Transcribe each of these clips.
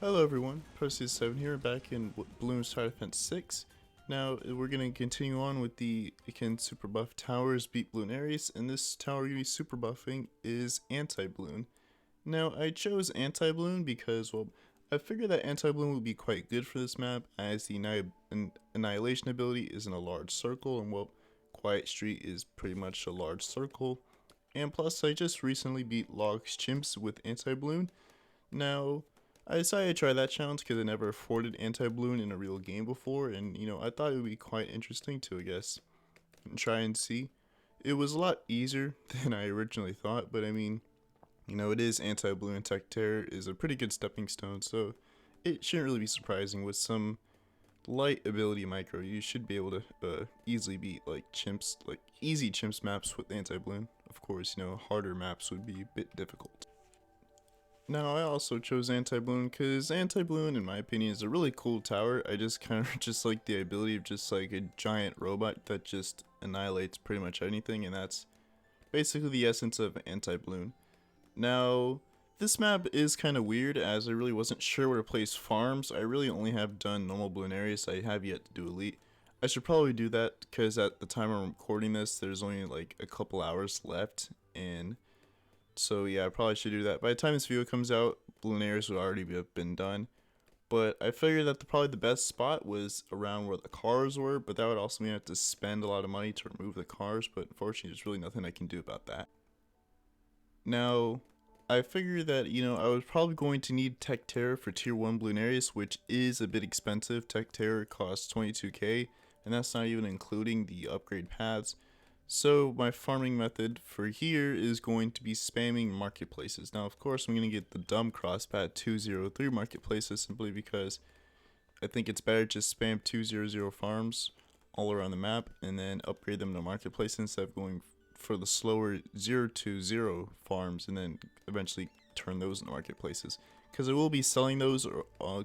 Hello everyone, Perseus7 here, back in Bloons TD6. Now we're going to continue on with the again super buff towers beat Bloonarius, and this tower you're super buffing is Anti-Bloon. Now I chose Anti-Bloon because, well, I figured that Anti-Bloon would be quite good for this map, as the Annihilation ability is in a large circle, and well, Quiet Street is pretty much a large circle. And plus I just recently beat Log's Chimps with Anti-Bloon. Now, I decided to try that challenge because I never afforded Anti-Bloon in a real game before, and I thought it would be quite interesting to, I guess, try and see. It was a lot easier than I originally thought, but I mean, it is Anti-Bloon, and Tech Terror is a pretty good stepping stone, so it shouldn't really be surprising. With some light ability micro, you should be able to easily beat easy chimps maps with Anti-Bloon. Of course, harder maps would be a bit difficult. Now, I also chose Anti-Bloon because Anti-Bloon, in my opinion, is a really cool tower. I just kind of just like the ability of just like a giant robot that just annihilates pretty much anything, and that's basically the essence of Anti-Bloon. Now, this map is kind of weird, as I really wasn't sure where to place farms. I really only have done normal Bloonarius. I have yet to do Elite. I should probably do that because at the time I'm recording this, there's only like a couple hours left, and so yeah, I probably should do that. By the time this video comes out, Bloonarius would already have been done. But I figured that probably the best spot was around where the cars were, but that would also mean I have to spend a lot of money to remove the cars, but unfortunately there's really nothing I can do about that. Now, I figured that, I was probably going to need Tech Terror for Tier 1 Bloonarius, which is a bit expensive. Tech Terror costs 22k, and that's not even including the upgrade paths. So my farming method for here is going to be spamming marketplaces. Now, of course, I'm going to get the dumb crosspat 203 marketplaces simply because I think it's better to spam 200 farms all around the map and then upgrade them to marketplace instead of going for the slower 020 farms and then eventually turn those into marketplaces. Because I will be selling those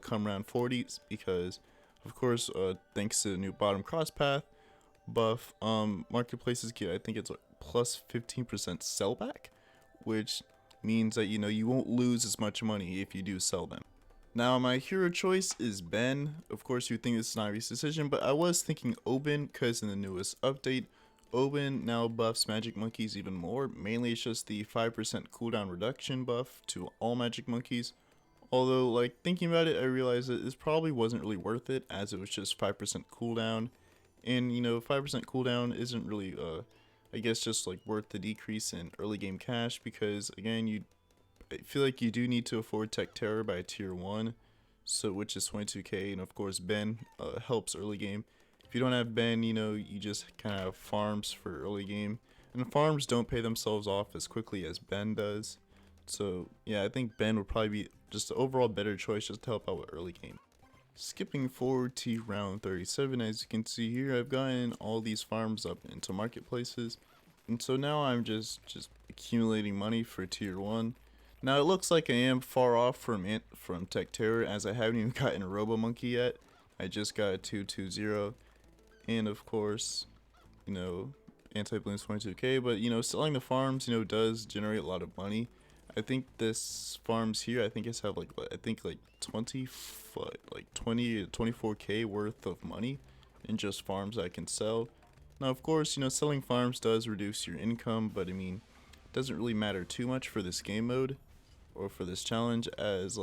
come around 40 because, of course, thanks to the new bottom crosspath buff, marketplaces get, I think it's like plus 15% sellback, which means that you won't lose as much money if you do sell them. Now, my hero choice is Ben. Of course, you think this is an obvious decision, but I was thinking Oben because in the newest update, Oben now buffs magic monkeys even more. Mainly it's just the 5% cooldown reduction buff to all magic monkeys. Although, like, thinking about it, I realized that this probably wasn't really worth it, as it was just 5% cooldown. And 5% cooldown isn't really, I guess, just like worth the decrease in early game cash, because again, I feel like you do need to afford Tech Terror by tier 1, so which is 22k, and of course Ben helps early game. If you don't have Ben, you just kind of have farms for early game, and farms don't pay themselves off as quickly as Ben does. So yeah, I think Ben would probably be just the overall better choice just to help out with early game. Skipping forward to round 37, as you can see here, I've gotten all these farms up into marketplaces, and so now I'm just accumulating money for tier 1. Now it looks like I am far off from Tech Terror, as I haven't even gotten a Robo Monkey yet. I just got a 220, and of course, Anti-Bloon's 22k, but selling the farms, does generate a lot of money. I think this farms here, I think it's have like 20 to 24k worth of money in just farms I can sell. Now, of course, selling farms does reduce your income, but I mean, it doesn't really matter too much for this game mode or for this challenge, as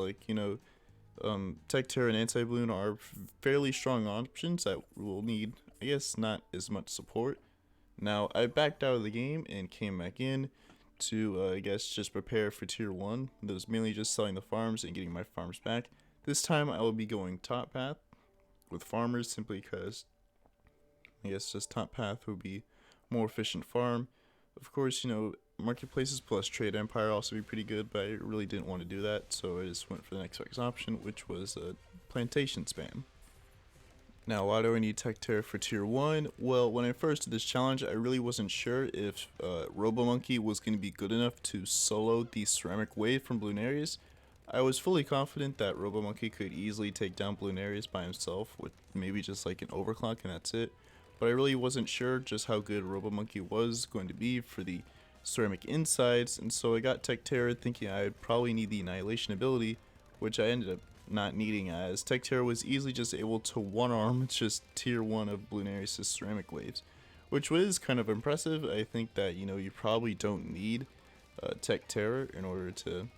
Tech Terror and Anti-Bloon are fairly strong options that will need, I guess, not as much support. Now, I backed out of the game and came back in to, I guess, just prepare for tier 1. That was mainly just selling the farms and getting my farms back. This time I will be going top path with farmers, simply because I guess just top path would be more efficient farm. Of course, marketplaces plus trade empire also be pretty good, but I really didn't want to do that, so I just went for the next best option, which was plantation spam. Now, why do I need Tech Terror for tier 1? Well, when I first did this challenge, I really wasn't sure if Robo Monkey was going to be good enough to solo the ceramic wave from Bloonarius. I was fully confident that Robo Monkey could easily take down Bloonarius by himself with maybe just like an overclock and that's it. But I really wasn't sure just how good Robo Monkey was going to be for the ceramic insides, and so I got Tech Terror thinking I'd probably need the annihilation ability, which I ended up not needing, as Tech Terror was easily just able to one-arm just tier 1 of Bloonarius' ceramic waves, which was kind of impressive. I think that, you know, you probably don't need Tech Terror in order to,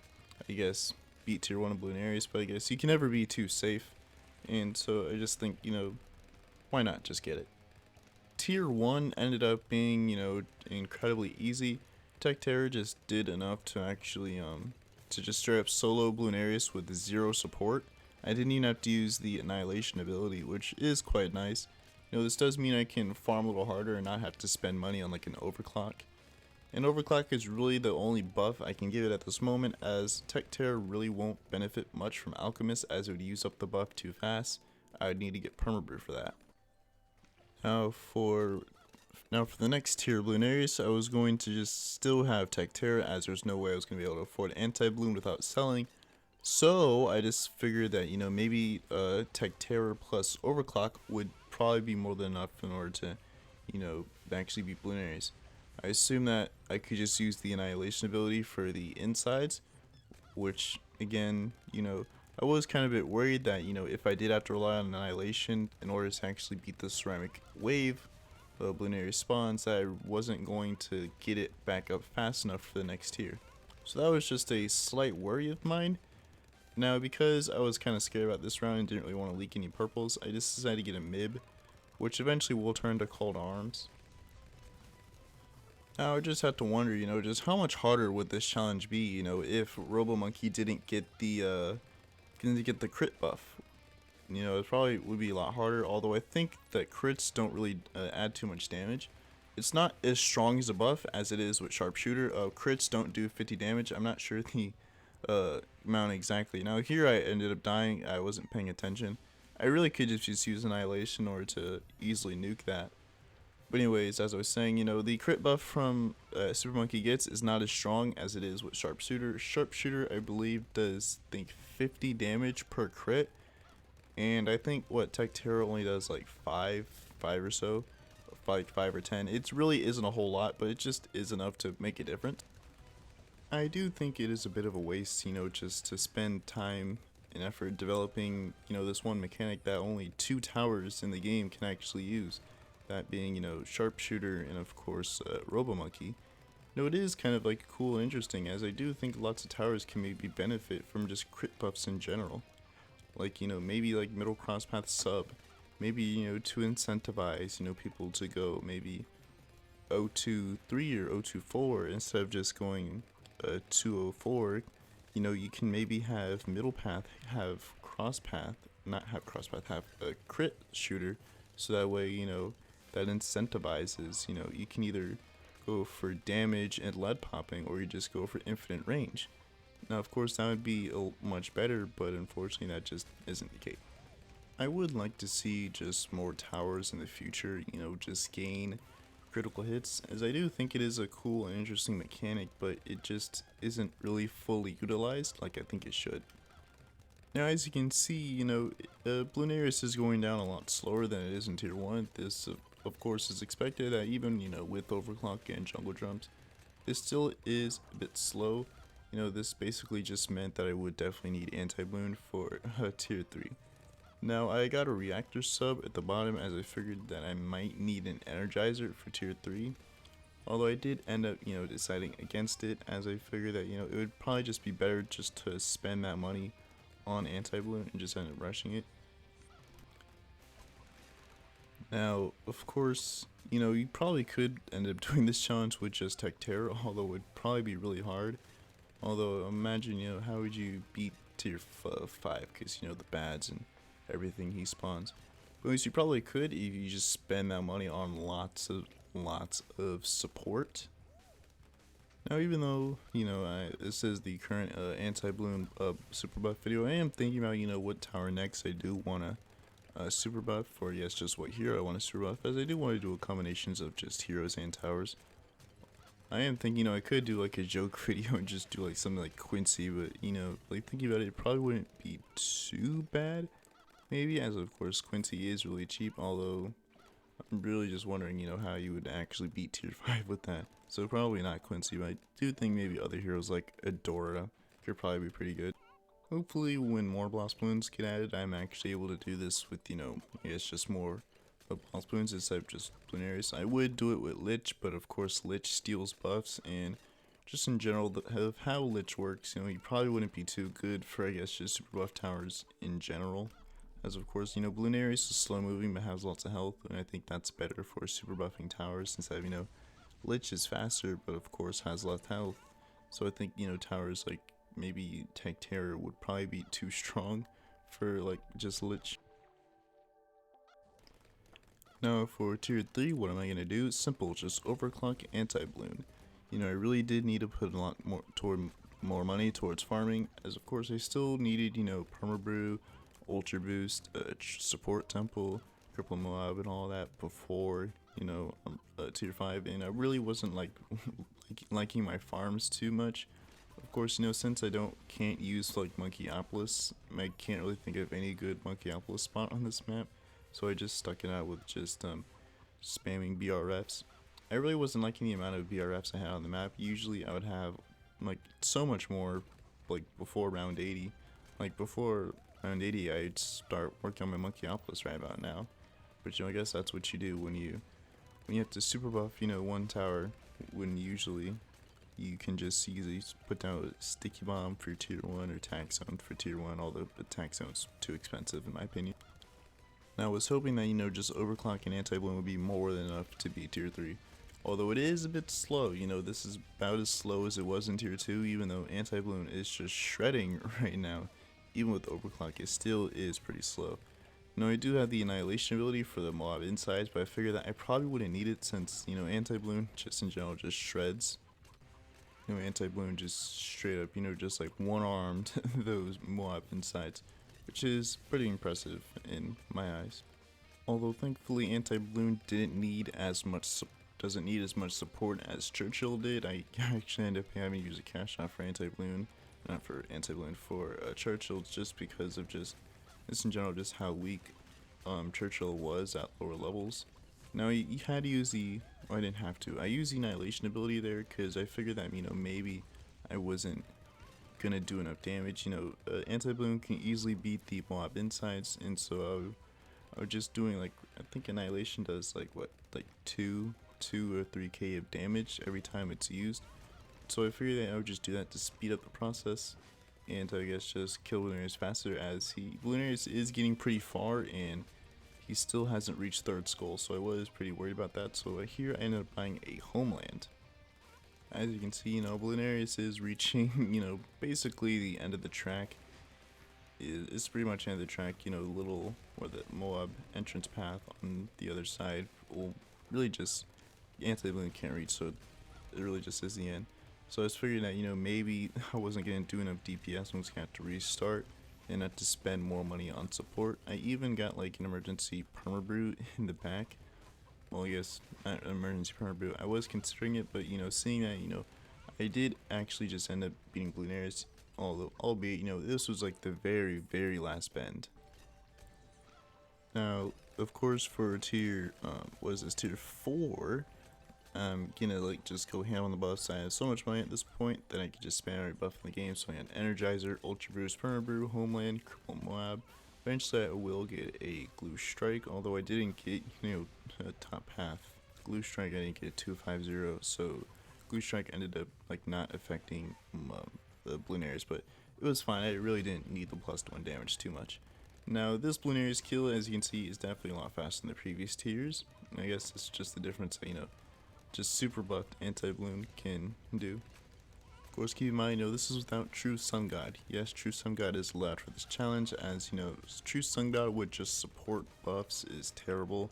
I guess, beat tier 1 of Bloonarius, but I guess you can never be too safe, and so I just think, you know, why not just get it. Tier 1 ended up being, you know, incredibly easy. Tech Terror just did enough to actually, to just straight up solo Bloonarius with 0 support. I didn't even have to use the Annihilation ability, which is quite nice. You know, this does mean I can farm a little harder and not have to spend money on like an overclock. And overclock is really the only buff I can give it at this moment, as Tech Terror really won't benefit much from Alchemist, as it would use up the buff too fast. I would need to get permabrew for that. Now for the next tier of Bloonarius, I was going to just still have Tech Terror, as there's no way I was going to be able to afford Anti-Bloon without selling. So I just figured that, you know, maybe Tech Terror plus Overclock would probably be more than enough in order to, you know, actually beat Bloonarius. I assume that I could just use the Annihilation ability for the insides, which again, you know, I was kind of a bit worried that, you know, if I did have to rely on Annihilation in order to actually beat the ceramic wave Bloonarius spawns, that I wasn't going to get it back up fast enough for the next tier. So that was just a slight worry of mine. Now, because I was kind of scared about this round and didn't really want to leak any purples, I just decided to get a Mib, which eventually will turn to Cold Arms. Now I just have to wonder, you know, just how much harder would this challenge be, you know, if RoboMonkey didn't get the crit buff. You know, it probably would be a lot harder, although I think that crits don't really add too much damage. It's not as strong as a buff as it is with Sharpshooter. Crits don't do 50 damage. I'm not sure the amount exactly. Now here I ended up dying. I wasn't paying attention. I really could just use Annihilation in order to easily nuke that. But anyways, as I was saying, you know, the crit buff from Super Monkey gets is not as strong as it is with Sharpshooter. Sharpshooter, I believe, does, I think, 50 damage per crit. And I think, what, Tech Terror only does like 5 or so. Like 5 or 10. It really isn't a whole lot, but it just is enough to make a difference. I do think it is a bit of a waste, you know, just to spend time and effort developing, you know, this one mechanic that only 2 towers in the game can actually use. That being, you know, Sharpshooter and of course RoboMonkey. You know, it is kind of like cool and interesting, as I do think lots of towers can maybe benefit from just crit buffs in general. Like, you know, maybe like middle crosspath sub. Maybe, you know, to incentivize, you know, people to go maybe 023 or 024 instead of just going 204. You know, you can maybe have middle path, have crosspath, not have crosspath, have a crit shooter, so that way, you know, that incentivizes, you know, you can either go for damage and lead popping, or you just go for infinite range. Now, of course, that would be much better, but unfortunately that just isn't the case. I would like to see just more towers in the future, you know, just gain critical hits, as I do think it is a cool and interesting mechanic, but it just isn't really fully utilized like I think it should. Now, as you can see, you know, Bloonarius is going down a lot slower than it is in Tier 1. This, of course, is expected that even, you know, with Overclock and Jungle Drums, this still is a bit slow. You know, this basically just meant that I would definitely need Anti-Bloon for Tier 3. Now, I got a reactor sub at the bottom, as I figured that I might need an Energizer for Tier 3. Although I did end up, you know, deciding against it, as I figured that, you know, it would probably just be better just to spend that money on Anti-Bloon and just end up rushing it. Now, of course, you know, you probably could end up doing this challenge with just Tech Terror, although it would probably be really hard. Although, imagine, you know, how would you beat Tier 5, because, you know, the bads and everything he spawns. But at least you probably could if you just spend that money on lots of support. Now, even though, you know, this is the current Anti-Bloon super buff video, I am thinking about, you know, what tower next I do want to super buff, or yes, just what hero I want to super buff, as I do want to do a combinations of just heroes and towers. I am thinking, you know, I could do like a joke video and just do like something like Quincy, but, you know, like thinking about it, it probably wouldn't be too bad. Maybe, as of course Quincy is really cheap, although I'm really just wondering, you know, how you would actually beat Tier 5 with that. So probably not Quincy, but I do think maybe other heroes like Adora could probably be pretty good. hopefully when more Blast Bloons get added, I'm actually able to do this with, you know, I guess just more Blast Bloons instead of just Bloonarius. I would do it with Lich, but of course Lich steals buffs, and just in general, of how Lich works, you know, you probably wouldn't be too good for, I guess, just super buff towers in general. As of course, you know, Bloonarius is slow moving but has lots of health, and I think that's better for super buffing towers instead of, you know, Lich is faster but of course has less health. So I think, you know, towers like maybe Tech Terror would probably be too strong for like just Lich. Now for tier 3, what am I going to do? Simple, just overclock Anti-Bloon. You know, I really did need to put a lot more money towards farming, as of course I still needed, you know, Permabrew, Ultra Boost, Support Temple, Cripple Moab and all that before, you know, tier 5, and I really wasn't like liking my farms too much. Of course, you know, since I can't use like Monkeyopolis, I can't really think of any good Monkeyopolis spot on this map, so I just stuck it out with just spamming BRFs. I really wasn't liking the amount of BRFs I had on the map. Usually I would have like so much more like before round 80. Like before round 80 I'd start working on my Monkeyopolis right about now. But you know, I guess that's what you do when you have to super buff, you know, one tower, when usually you can just easily put down a sticky bomb for tier 1 or tax zone for tier 1, although the tax zone's too expensive in my opinion. Now I was hoping that, you know, just overclocking Anti-Bloon would be more than enough to beat tier 3. Although it is a bit slow, you know, this is about as slow as it was in tier 2, even though Anti-Bloon is just shredding right now. Even with overclock, it still is pretty slow. Now I do have the Annihilation ability for the mob insides, but I figured that I probably wouldn't need it since, you know, Anti-Bloon just in general just shreds. You know, Anti-Bloon just straight up, you know, just like one-armed those mob insides, which is pretty impressive in my eyes. Although thankfully Anti-Bloon doesn't need as much support as Churchill did. I actually ended up having to use a cash out for Anti-Bloon, not for Anti-Bloon, for Churchill, just because of just in general just how weak Churchill was at lower levels. Now you had to use the, I didn't have to, I used the Annihilation ability there because I figured that, you know, maybe I wasn't gonna do enough damage. You know, Anti-Bloon can easily beat the mob insides, and so I was just doing like, I think Annihilation does like what, like 2 or 3k of damage every time it's used. So I figured that I would just do that to speed up the process, and I guess just kill Bloonarius faster, as Bloonarius is getting pretty far and he still hasn't reached 3rd skull, so I was pretty worried about that. So here I ended up buying a homeland. As you can see, you know, Bloonarius is reaching, you know, basically the end of the track. It's pretty much the end of the track, you know, little, or the Moab entrance path on the other side will really just, Anti-Bloon can't reach, so it really just is the end. So I was figuring that, you know, maybe I wasn't going to do enough DPS, I was going to have to restart and have to spend more money on support. I even got like an emergency Permabrew in the back. Well, I guess not an emergency Permabrew. I was considering it, but, you know, seeing that, you know, I did actually just end up beating Bloonarius, although, albeit, you know, this was like the very, very last bend. Now, of course, for tier, what is this, tier 4, I'm gonna like just go ham on the buffs. I have so much money at this point that I could just spam every buff in the game. So I got Energizer, Ultra Boost, Permabrew, Homeland, Cripple Moab. Eventually I will get a Glue Strike, although I didn't get, you know, a top half. Glue Strike I didn't get a 250, so Glue Strike ended up like not affecting the Bloonarius, but it was fine. I really didn't need the +1 damage too much. Now this Bloonarius kill, as you can see, is definitely a lot faster than the previous tiers. I guess it's just the difference that, you know, just super buffed Anti-Bloon can do. Of course, keep in mind, you know, this is without True Sun God. Yes, True Sun God is allowed for this challenge, as, you know, True Sun God with just support buffs is terrible.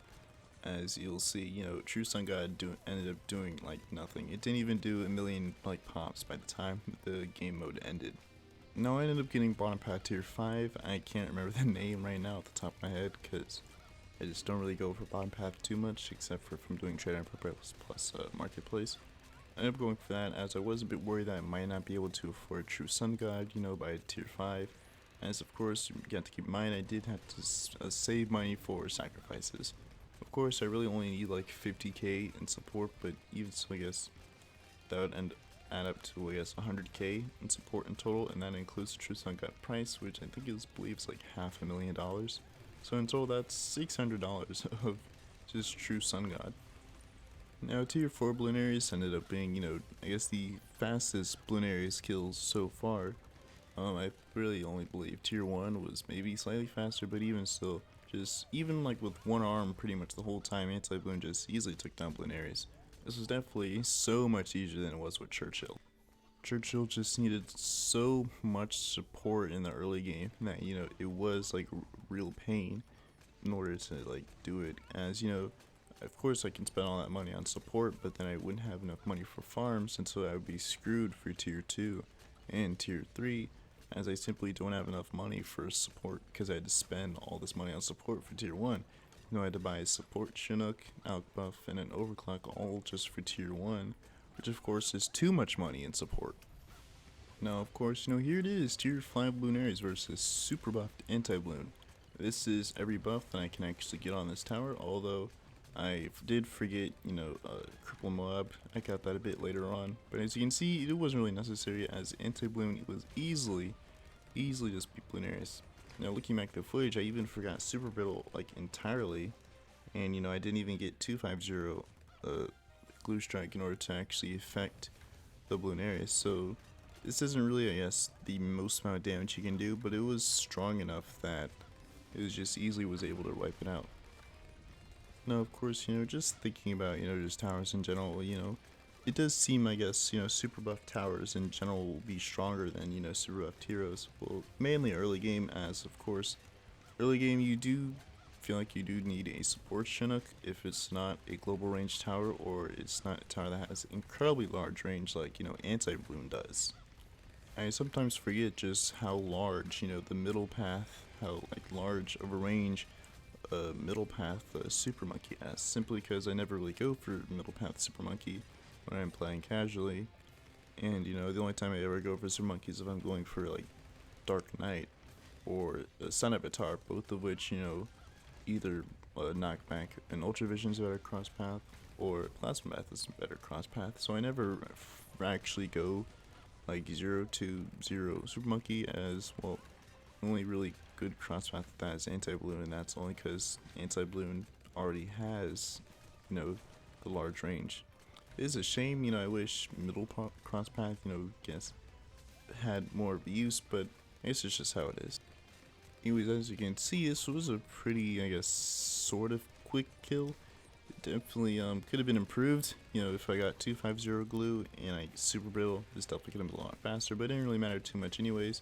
As you'll see, you know, True Sun God ended up doing like nothing. It didn't even do a million like pops by the time the game mode ended. Now I ended up getting bottom path tier 5. I can't remember the name right now at the top of my head because I just don't really go for bottom path too much, except for from doing trade and plus marketplace. I ended up going for that, as I was a bit worried that I might not be able to afford True Sun God, you know, by tier 5. As of course, you have to keep in mind, I did have to save money for sacrifices. Of course, I really only need like 50k in support, but even so, I guess that would end add up to, I guess, 100k in support in total, and that includes the True Sun God price, which I think is believes like $500,000. So in total, that's $600 of just True Sun God. Now, tier 4 Bloonarius ended up being, I guess the fastest Bloonarius kills so far. I really only believe tier 1 was maybe slightly faster, but even still, even like with one arm pretty much the whole time, Anti-Bloon just easily took down Bloonarius. This was definitely so much easier than it was with Churchill. Churchill just needed so much support in the early game that, it was like real pain in order to like do it, as of course I can spend all that money on support, but then I wouldn't have enough money for farms, and so I would be screwed for tier 2 and tier 3, as I simply don't have enough money for support because I had to spend all this money on support for tier 1. I had to buy a support Chinook, Alk buff, and an overclock all just for tier 1, which of course is too much money in support. Now of course, here it is, tier 5 Bloonarius versus super buffed Anti-Bloon. This is every buff that I can actually get on this tower, although I did forget, Cripple Moab. I got that a bit later on, but as you can see, it wasn't really necessary, as Anti-Bloon was easily just beat Bloonarius. Now looking back at the footage, I even forgot Super Brittle like entirely, and I didn't even get 250 Glue Strike in order to actually affect the Bloonarius. So this isn't really, I guess, the most amount of damage you can do, but it was strong enough that it was just easily was able to wipe it out. Now of course, just thinking about, just towers in general, it does seem, I guess, super buff towers in general will be stronger than, super buffed heroes. Well, mainly early game, as of course, early game you do feel like you do need a support Chinook if it's not a global range tower, or it's not a tower that has incredibly large range like, Anti-Bloon does. I sometimes forget just how large, the middle path, how like large of a range middle path super monkey has, simply because I never really go for middle path super monkey when I'm playing casually, and the only time I ever go for super monkey is if I'm going for like Dark Knight or Sun Avatar, both of which either knock back an Ultra Vision's better cross path or Plasma Path is better cross path, so I never actually go like 0 to 0 super monkey, as well only really good cross path with that is Anti-Bloon, and that's only because Anti-Bloon already has, the large range. It is a shame, I wish middle cross path, guess had more use, but I guess it's just how it is. Anyways, as you can see, this was a pretty, I guess, sort of quick kill. It definitely could have been improved, if I got 250 glue and I super brittle, this definitely could have been a lot faster, but it didn't really matter too much anyways.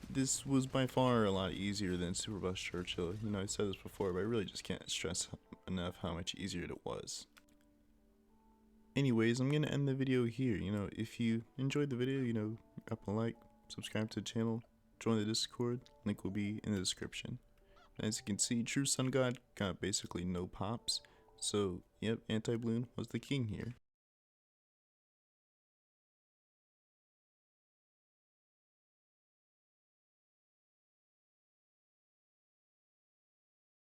This was by far a lot easier than Super Buff Churchill. I said this before, but I really just can't stress enough how much easier it was. Anyways, I'm going to end the video here. If you enjoyed the video, drop a like, subscribe to the channel, join the Discord, link will be in the description. As you can see, True Sun God got basically no pops, so yep, Anti-Bloon was the king here.